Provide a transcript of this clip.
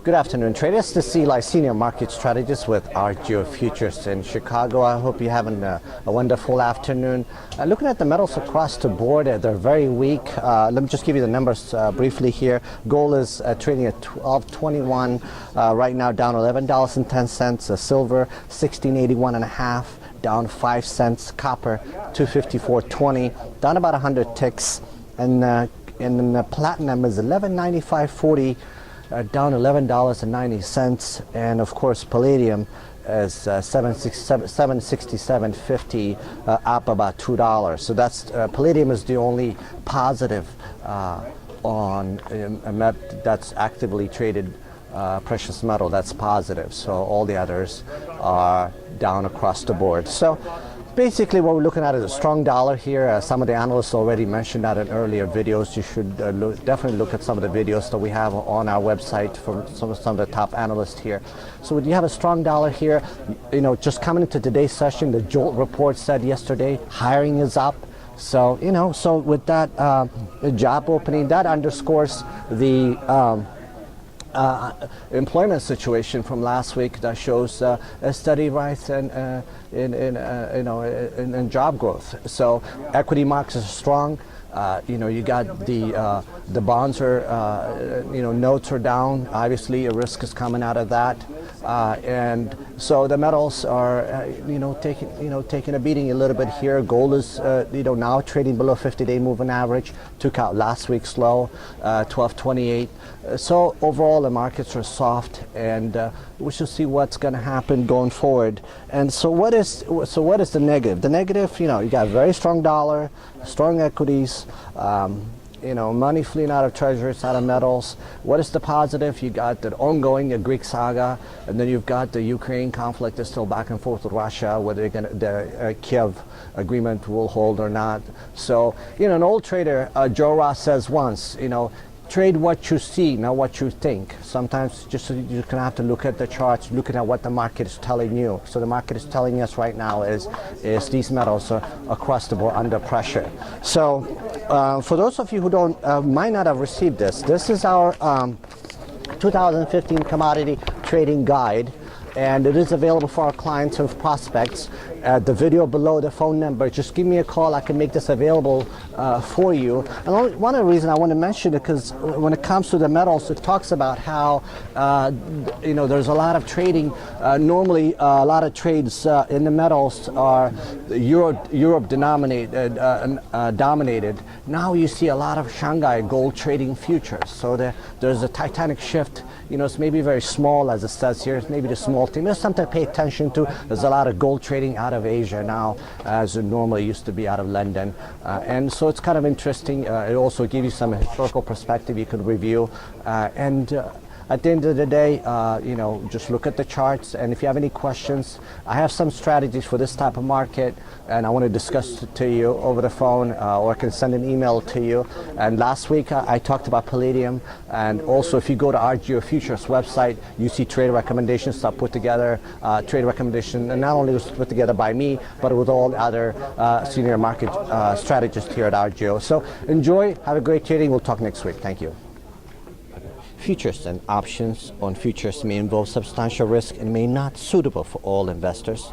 Good afternoon, traders. This is Eli, Senior Market Strategist with R.J.O. Futures in Chicago. I hope you're having a wonderful afternoon. Looking at the metals across the board, they're very weak. Let me just give you the numbers briefly here. Gold is trading at $12.21 right now, down $11.10. Silver, $16.81.5, down 5 cents. Copper, $254.20, down about 100 ticks. And platinum is $11.95.40. Down $11.90, and of course palladium is $767.50, up about $2. So that's palladium is the only positive that's actively traded precious metal that's positive. So all the others are down across the board. So basically what we're looking at is a strong dollar here. Some of the analysts already mentioned that in earlier videos. You should definitely look at some of the videos that we have on our website from some of the top analysts here. So when you have a strong dollar here, just coming into today's session, the JOLT report said yesterday hiring is up. So, so with that job opening, that underscores the employment situation from last week that shows a steady rise in job growth. So equity markets are strong. You got the bonds are notes are down. Obviously, a risk is coming out of that, and so the metals are taking a beating a little bit here. Gold is now trading below 50-day moving average. Took out last week's low, 1228. So overall, the markets are soft, and we should see what's going to happen going forward. And so what is the negative? The negative, you got a very strong dollar, strong equities, money fleeing out of treasuries, out of metals. What is the positive? You got the ongoing Greek saga, and then you've got the Ukraine conflict is still back and forth with Russia, whether the Kiev agreement will hold or not. So, an old trader, Joe Ross, says once, trade what you see, not what you think. Sometimes you're gonna have to look at the charts, looking at what the market is telling you. So the market is telling us right now is these metals are across the board under pressure. So for those of you who might not have received this is our 2015 commodity trading guide, and it is available for our clients and prospects. The video below, the phone number, just give me a call. I can make this available for you. And one of the reasons I want to mention it, because when it comes to the metals, it talks about how there's a lot of trading. Normally, a lot of trades in the metals are Europe dominated. Now you see a lot of Shanghai gold trading futures. So there's a titanic shift. It's maybe very small, as it says here. It's maybe the small thing. There's something to pay attention to. There's a lot of gold trading out of Asia now, as it normally used to be out of London. And so it's kind of interesting. It also gives you some historical perspective you could review. At the end of the day, just look at the charts. And if you have any questions, I have some strategies for this type of market, and I want to discuss it to you over the phone, or I can send an email to you. And last week I talked about palladium, and also if you go to R.J.O. Futures website, you see trade recommendations that put together, trade recommendation, and not only was put together by me, but with all the other senior market strategists here at R.J.O. So enjoy, have a great trading. We'll talk next week. Thank you. Futures and options on futures may involve substantial risk and may not be suitable for all investors.